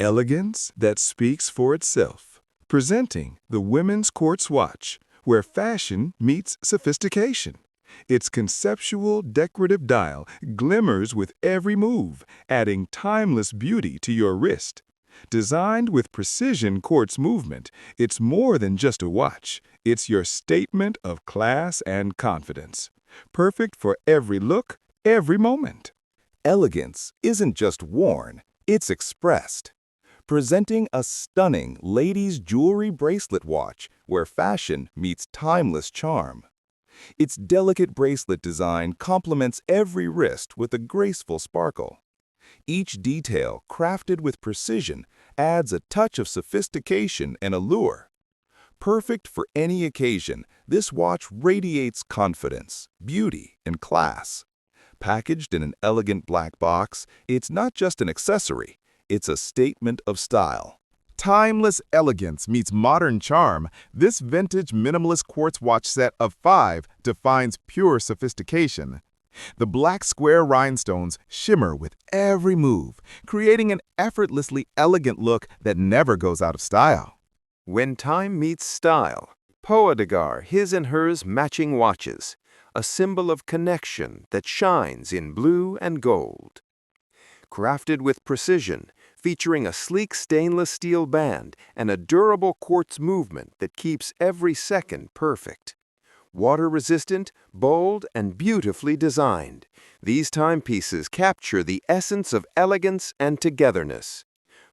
Elegance that speaks for itself. Presenting the Women's Quartz Watch, where fashion meets sophistication. Its conceptual, decorative dial glimmers with every move, adding timeless beauty to your wrist. Designed with precision quartz movement, it's more than just a watch. It's your statement of class and confidence. Perfect for every look, every moment. Elegance isn't just worn, it's expressed. Presenting a stunning ladies' jewelry bracelet watch where fashion meets timeless charm. Its delicate bracelet design complements every wrist with a graceful sparkle. Each detail, crafted with precision, adds a touch of sophistication and allure. Perfect for any occasion, this watch radiates confidence, beauty, and class. Packaged in an elegant black box, it's not just an accessory, it's a statement of style. Timeless elegance meets modern charm, this vintage minimalist quartz watch set of 5 defines pure sophistication. The black square rhinestones shimmer with every move, creating an effortlessly elegant look that never goes out of style. When time meets style, Poa de Gar, his and hers matching watches, a symbol of connection that shines in blue and gold. Crafted with precision, featuring a sleek stainless steel band and a durable quartz movement that keeps every second perfect. Water-resistant, bold, and beautifully designed, these timepieces capture the essence of elegance and togetherness.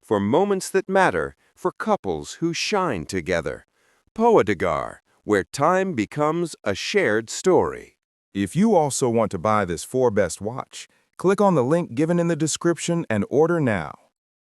For moments that matter, for couples who shine together. Poa de Gar, where time becomes a shared story. If you also want to buy this 4 Best watch, click on the link given in the description and order now.